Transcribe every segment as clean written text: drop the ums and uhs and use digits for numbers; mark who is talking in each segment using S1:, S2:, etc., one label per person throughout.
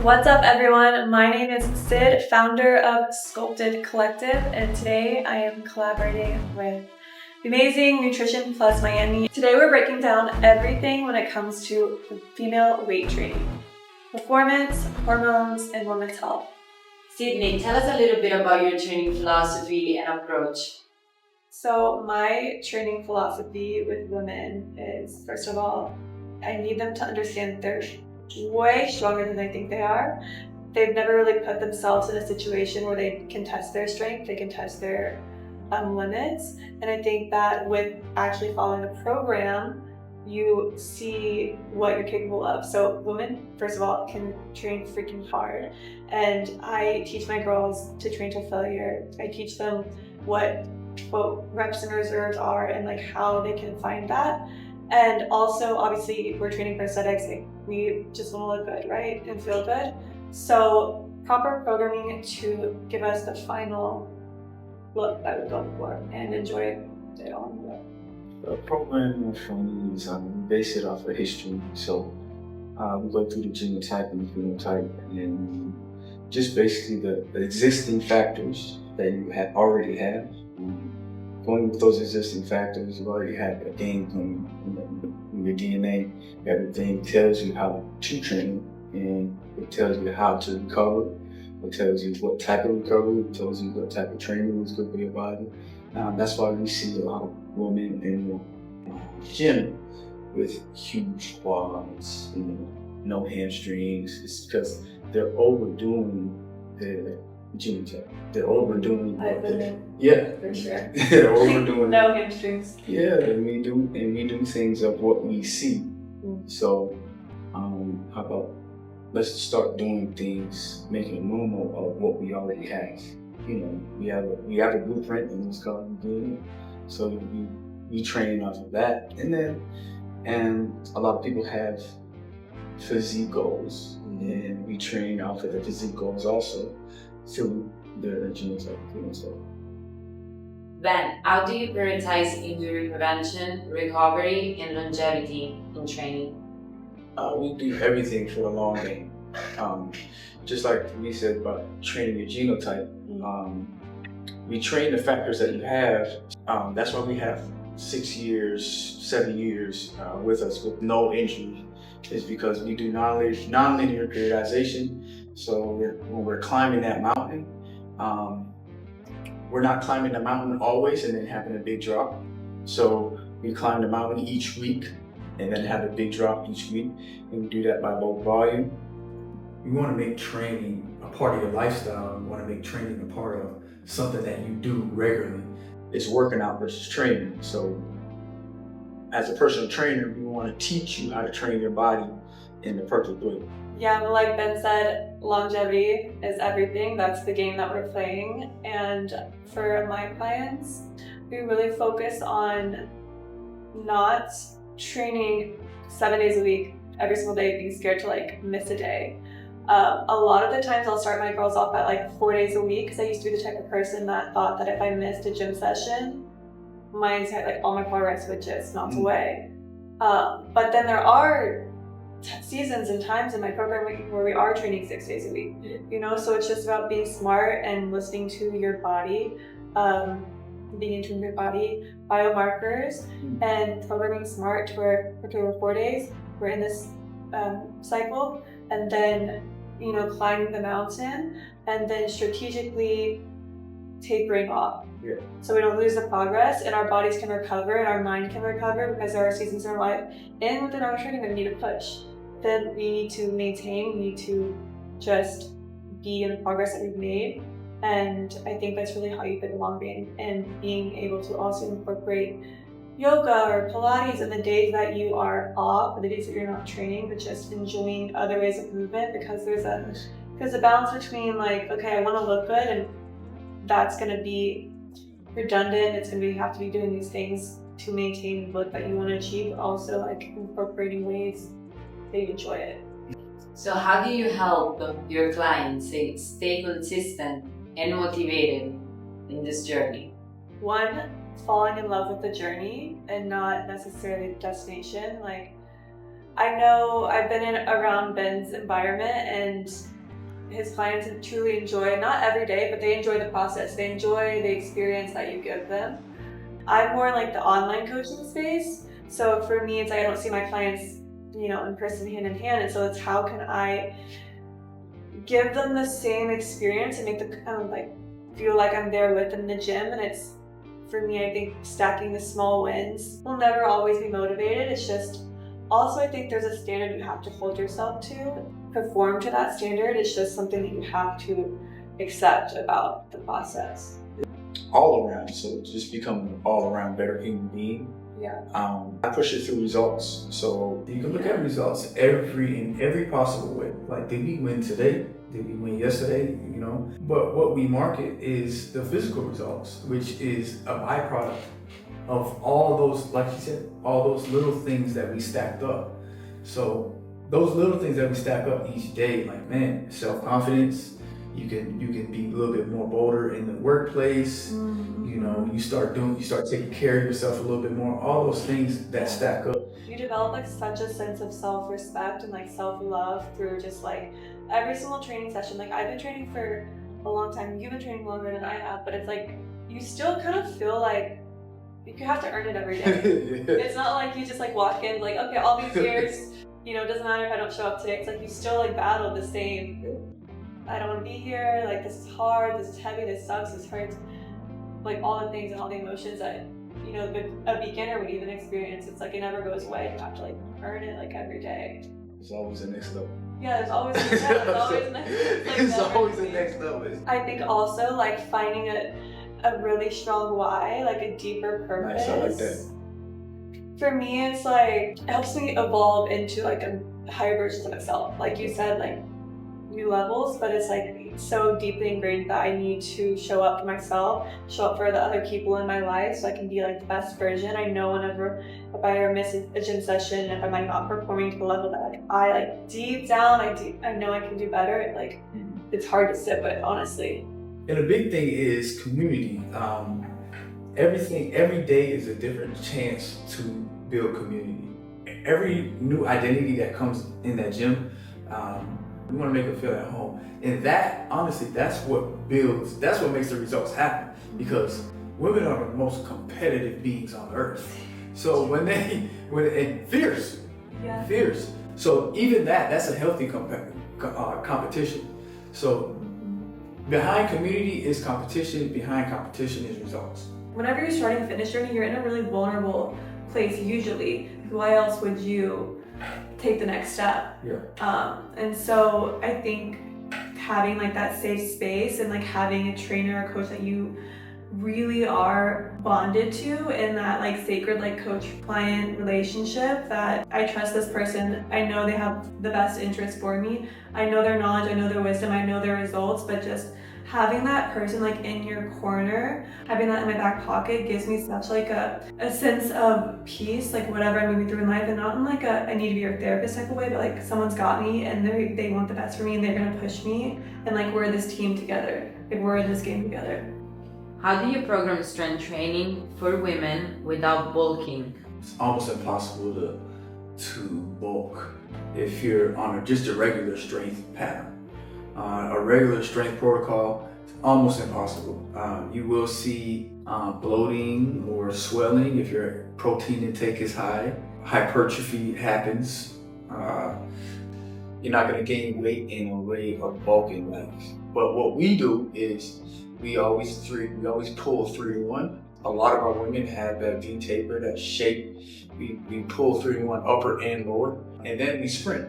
S1: What's up, everyone? My name is Sid, founder of Sculpted Collective, and today I am collaborating with the amazing Nutrition Plus Miami. Today we're breaking down everything when it comes to female weight training, performance, hormones, and women's health.
S2: Sydney, tell us a little bit about your training philosophy and approach.
S1: So my training philosophy with women is, first of all, I need them to understand they're way stronger than they think they are. They've never really put themselves in a situation where they can test their strength, they can test their limits. And I think that with actually following a program, you see what you're capable of. So women, first of all, can train freaking hard. And I teach my girls to train to failure. I teach them what reps and reserves are and like how they can find that. And also, obviously, we're training for aesthetics. Like, we just want to look good, right? And feel good. So proper programming to give us the final look that we're going for and enjoy it all.
S3: The program for me is we base it off of history. So we go through the genotype and the phenotype and just basically the existing factors that you already have. Going with those existing factors, you already have a game plan in your DNA. Everything tells you how to train, and it tells you how to recover. It tells you what type of recovery. It tells you what type of training is good for your body. That's why we see a lot of women in the gym with huge quads, no hamstrings. It's because they're overdoing the genotype. They're overdoing. Yeah,
S1: for sure.
S3: They're overdoing.
S1: No hamstrings.
S3: Yeah, and we do things of what we see. So, how about let's start doing things, making it normal of what we already have. We have a blueprint, and it's called DNA. So we train off of that, and a lot of people have physique goals, and we train off of the physique goals also through the genotype.
S2: Ben, how do you prioritize injury prevention, recovery, and longevity in training?
S3: We do everything for the long game. Just like we said about training your genotype, we train the factors that you have. That's why we have 6 years, 7 years with us with no injury. Is because we do non-linear periodization. So when we're climbing that mountain, we're not climbing the mountain always and then having a big drop. So we climb the mountain each week and then have a big drop each week. And we do that by low volume.
S4: You want to make training a part of your lifestyle. You want to make training a part of something that you do regularly.
S3: It's working out versus training. So as a personal trainer, we want to teach you how to train your body in the perfect way.
S1: Yeah, but like Ben said, longevity is everything. That's the game that we're playing. And for my clients, we really focus on not training 7 days a week, every single day, being scared to like miss a day. A lot of the times I'll start my girls off at like 4 days a week because I used to be the type of person that thought that if I missed a gym session, all my progress would just melt away. But then there are seasons and times in my program where we are training 6 days a week. So it's just about being smart and listening to your body, being in tune with your body, biomarkers, and programming smart to where, okay, we're 4 days, we're in this cycle, and then climbing the mountain, and then strategically tapering off.
S3: Yeah.
S1: So we don't lose the progress, and our bodies can recover, and our mind can recover, because there are seasons in our life and within our training that we need to push. Then we need to maintain, we need to just be in the progress that we've made. And I think that's really how you fit the long game, and being able to also incorporate yoga or Pilates in the days that you are off, or the days that you're not training, but just enjoying other ways of movement, because there's a balance between like, okay, I want to look good, and that's going to be redundant. It's going to have to be doing these things to maintain the look that you want to achieve, but also like incorporating ways that you enjoy it.
S2: So how do you help your clients stay consistent and motivated in this journey?
S1: One, falling in love with the journey and not necessarily the destination. Like, I know I've been around Ben's environment, and his clients truly enjoy, not every day, but they enjoy the process. They enjoy the experience that you give them. I'm more like the online coaching space. So for me, it's like I don't see my clients, in person, hand in hand. And so it's how can I give them the same experience and make them kind of like feel like I'm there with them in the gym. And it's, for me, I think stacking the small wins will never always be motivated. It's just, also I think there's a standard you have to hold yourself to. Perform to that standard. It's just something that you have to accept about the process.
S3: All around, so just becoming an all around better human being.
S1: Yeah.
S3: I push it through results. So
S4: You can look at results in every possible way. Like, did we win today? Did we win yesterday? But what we market is the physical results, which is a byproduct of all of those, like you said, all those little things that we stacked up. So those little things that we stack up each day, like, man, self-confidence. You can be a little bit more bolder in the workplace. You start taking care of yourself a little bit more. All those things that stack up.
S1: You develop like such a sense of self-respect and like self-love through just like every single training session. Like, I've been training for a long time. You've been training longer than I have, but it's like you still kind of feel like you have to earn it every day. It's not like you just like walk in like, okay, all these years, it doesn't matter if I don't show up today. It's like you still like battle the same. I don't want to be here, like this is hard, this is heavy, this sucks, this hurts. Like all the things and all the emotions that, a beginner would even experience. It's like it never goes away. You have to like earn it like every day.
S3: There's always the next level.
S1: Yeah, there's always the next
S3: There's always the next level.
S1: I think also like finding a really strong why, like a deeper purpose.
S3: Nice, I like that.
S1: For me, it's like, it helps me evolve into like a higher version of myself. Like you said, like new levels, but it's like so deeply ingrained that I need to show up for myself, show up for the other people in my life so I can be like the best version. I know whenever, if I ever miss a gym session, if I'm like not performing to the level that like, I like deep down, I know I can do better. Like it's hard to sit with, honestly.
S4: And a big thing is community. Every day is a different chance to build community. Every new identity that comes in that gym, we want to make them feel at home. And that, honestly, that's what makes the results happen. Because women are the most competitive beings on earth. So and fierce.
S1: Yeah.
S4: Fierce. So even that's a healthy competition. So behind community is competition, behind competition is results.
S1: Whenever you're starting a fitness journey, you're in a really vulnerable place usually. Why else would you take the next step?
S4: Yeah.
S1: And so I think having like that safe space and like having a trainer or coach that you really are bonded to in that like sacred like coach-client relationship, that I trust this person, I know they have the best interest for me, I know their knowledge, I know their wisdom, I know their results, but just having that person like in your corner, having that in my back pocket gives me such like a sense of peace, like whatever I'm moving through in life, and not in like I need to be your therapist type of way, but like someone's got me and they want the best for me and they're gonna push me, and like we're this team together, like we're in this game together.
S2: How do you program strength training for women without bulking?
S4: It's almost impossible to bulk if you're on just a regular strength pattern. A regular strength protocol, it's almost impossible. You will see bloating or swelling if your protein intake is high. Hypertrophy happens. You're not going to gain weight in a way of bulking legs. But what we do is we always pull 3 to 1. A lot of our women have that V taper, that shape. We pull 3 to 1 upper and lower, and then we sprint.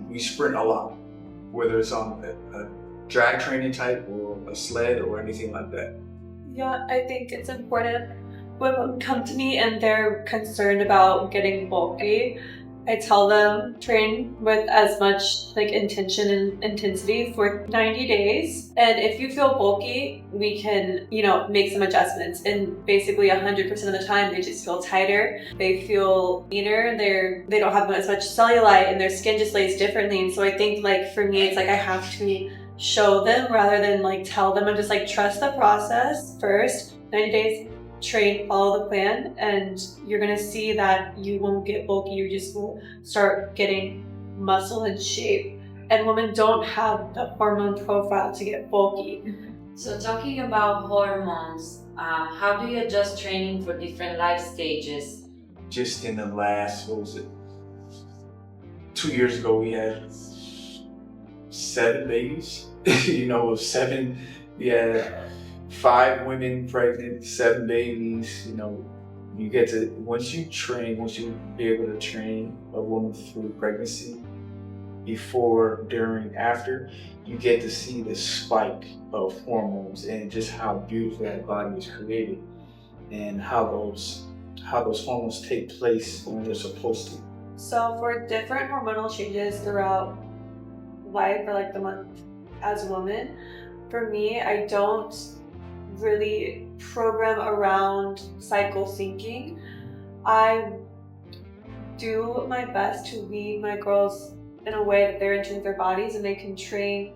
S4: We sprint a lot, whether it's on a drag training type or a sled or anything like that.
S1: Yeah, I think it's important when women come to me and they're concerned about getting bulky, I tell them train with as much like intention and intensity for 90 days. And if you feel bulky, we can, make some adjustments. And basically 100% of the time, they just feel tighter. They feel leaner. They don't have as much cellulite and their skin just lays differently. And so I think like for me, it's like I have to show them rather than like tell them, and just like trust the process first. 90 days, follow the plan, and you're gonna see that you won't get bulky, you just will start getting muscle and shape. And women don't have the hormone profile to get bulky.
S2: So talking about hormones, how do you adjust training for different life stages?
S3: Just in the last, 2 years ago, we had 7 babies. We had 5 women pregnant, 7 babies. You get to, once you be able to train a woman through pregnancy, before, during, after, you get to see the spike of hormones and just how beautiful that body is created, and how those hormones take place when they're supposed to.
S1: So for different hormonal changes throughout life or like the month as a woman, for me, I don't really program around cycle syncing. I do my best to lead my girls in a way that they're in tune with their bodies and they can train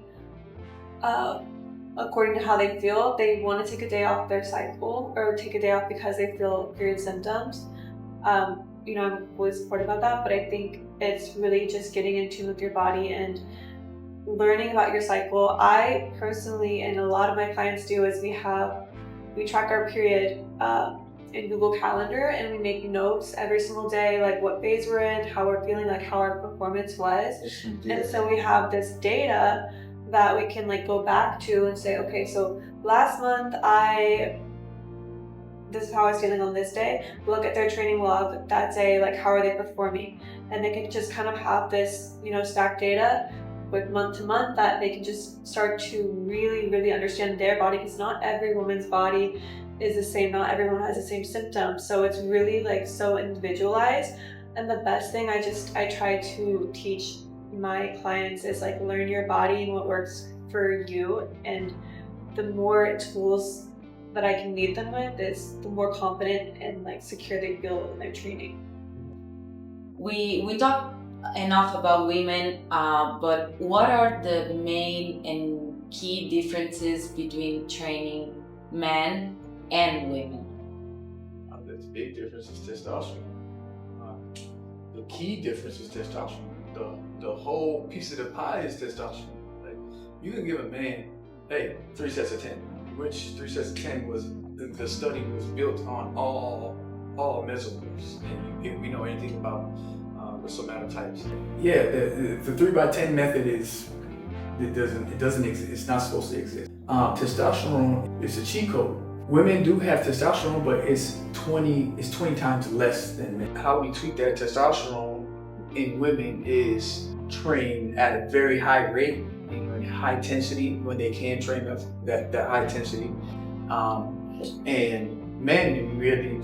S1: according to how they feel. If they want to take a day off their cycle or take a day off because they feel period symptoms, I'm fully supportive of that, but I think it's really just getting in tune with your body and learning about your cycle. I personally, and a lot of my clients do, is we track our period in Google Calendar, and we make notes every single day, like what phase we're in, how we're feeling, like how our performance was. And so we have this data that we can like go back to and say, okay, so last month this is how I was feeling on this day. Look at their training log that day, like how are they performing? And they can just kind of have this, stacked data with month to month that they can just start to really, really understand their body, because not every woman's body is the same. Not everyone has the same symptoms. So it's really like so individualized. And the best thing I try to teach my clients is like, learn your body and what works for you. And the more tools that I can lead them with, is the more confident and like secure they feel in their training.
S2: We talk enough about women, but what are the main and key differences between training men and women?
S3: The big difference is testosterone. The key difference is testosterone. The whole piece of the pie is testosterone. Like, you can give a man, 3 sets of 10, which 3 sets of 10 was, the study was built on all mesomorphs, and if we know anything about the somatotypes. Yeah, the 3x10 method doesn't exist. It's not supposed to exist. Testosterone is a cheat code. Women do have testosterone, but it's 20 times less than men. How we tweak that testosterone in women is train at a very high rate, in high intensity when they can train that high intensity. And men, you really,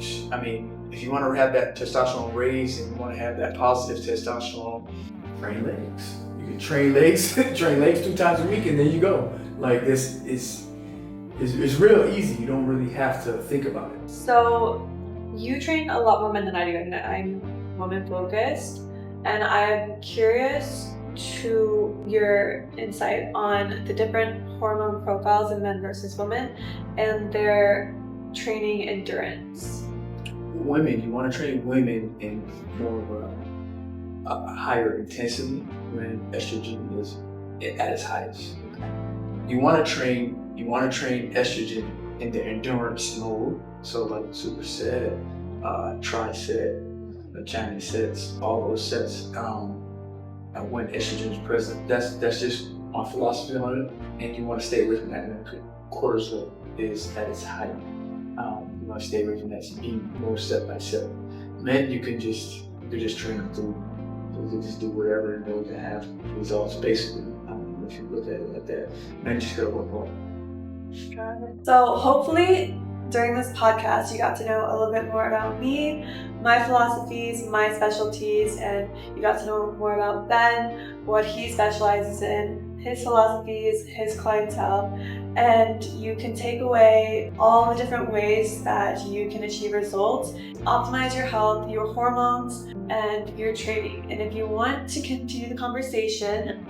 S3: if you want to have that testosterone raised and you want to have that positive testosterone, train legs. You can train legs, 2 times a week, and then you go. Like, this is real easy. You don't really have to think about it.
S1: So you train a lot more men than I do, and I'm woman focused, and I'm curious to your insight on the different hormone profiles in men versus women and their training endurance.
S3: Women, you want to train women in more of a higher intensity when estrogen is at its highest. You want to train estrogen in the endurance mode, so like superset, tri-set, vagina sets, all those sets. And when estrogen is present, that's just my philosophy on it. And you want to stay away from that when cortisol is at its height. You want to stay away from that, so be more step by step. Men, you just train them through. You just do whatever in order to have results, basically. If you look at it like that, men just gotta work hard.
S1: So hopefully during this podcast you got to know a little bit more about me, my philosophies, my specialties, and you got to know more about Ben, what he specializes in, his philosophies, his clientele, and you can take away all the different ways that you can achieve results, optimize your health, your hormones, and your training. And if you want to continue the conversation,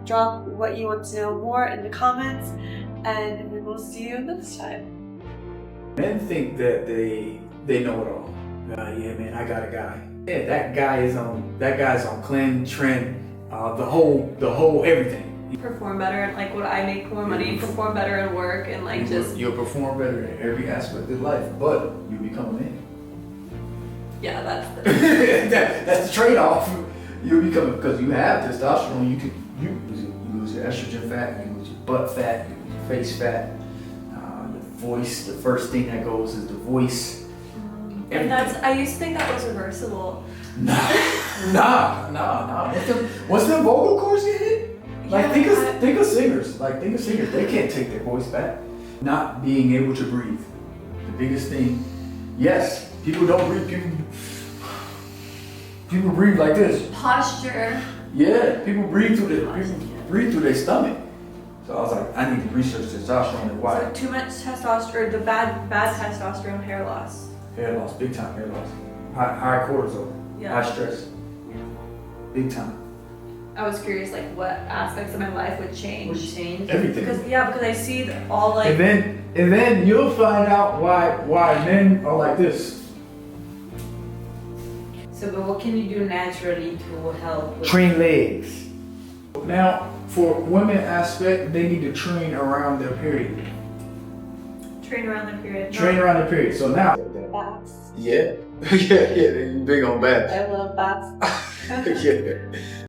S1: drop what you want to know more in the comments, and we will see you next time.
S4: Men think that they know it all. Yeah, man, I got a guy. Yeah, that guy's on clean trend, the whole everything.
S1: Perform better, and like, would I make more money, perform better at work, and like
S4: You'll perform better in every aspect of life, but you become a man.
S1: yeah, that's the
S4: That's the trade-off. You become, because you have testosterone, you lose your estrogen fat, you lose your butt fat, you lose your face fat, your voice. The first thing that goes is the voice.
S1: and I used to think that was reversible.
S4: Nah. Once the vocal cords get hit, like think of singers. They can't take their voice back. Not being able to breathe, the biggest thing. Yes, people don't breathe. People breathe like this.
S1: Posture.
S4: Yeah, people breathe through their stomach. So I was like, I need to research testosterone and why.
S1: So too much testosterone, the bad testosterone, hair loss.
S4: Hair loss, big time hair loss. High cortisol,
S1: Yeah.
S4: high stress, big time.
S1: I was curious, like, what aspects of my life would change.
S4: Everything.
S1: Because I see all like.
S4: And then you'll find out why men are like this.
S2: So, but what can you do naturally to help with
S4: Train legs. Now, for women aspect, they need to train around their period.
S1: Train around the period.
S4: Train around their period. So now.
S1: Baths.
S4: Yeah. Yeah, you big on baths.
S1: I love baths.
S4: Yeah.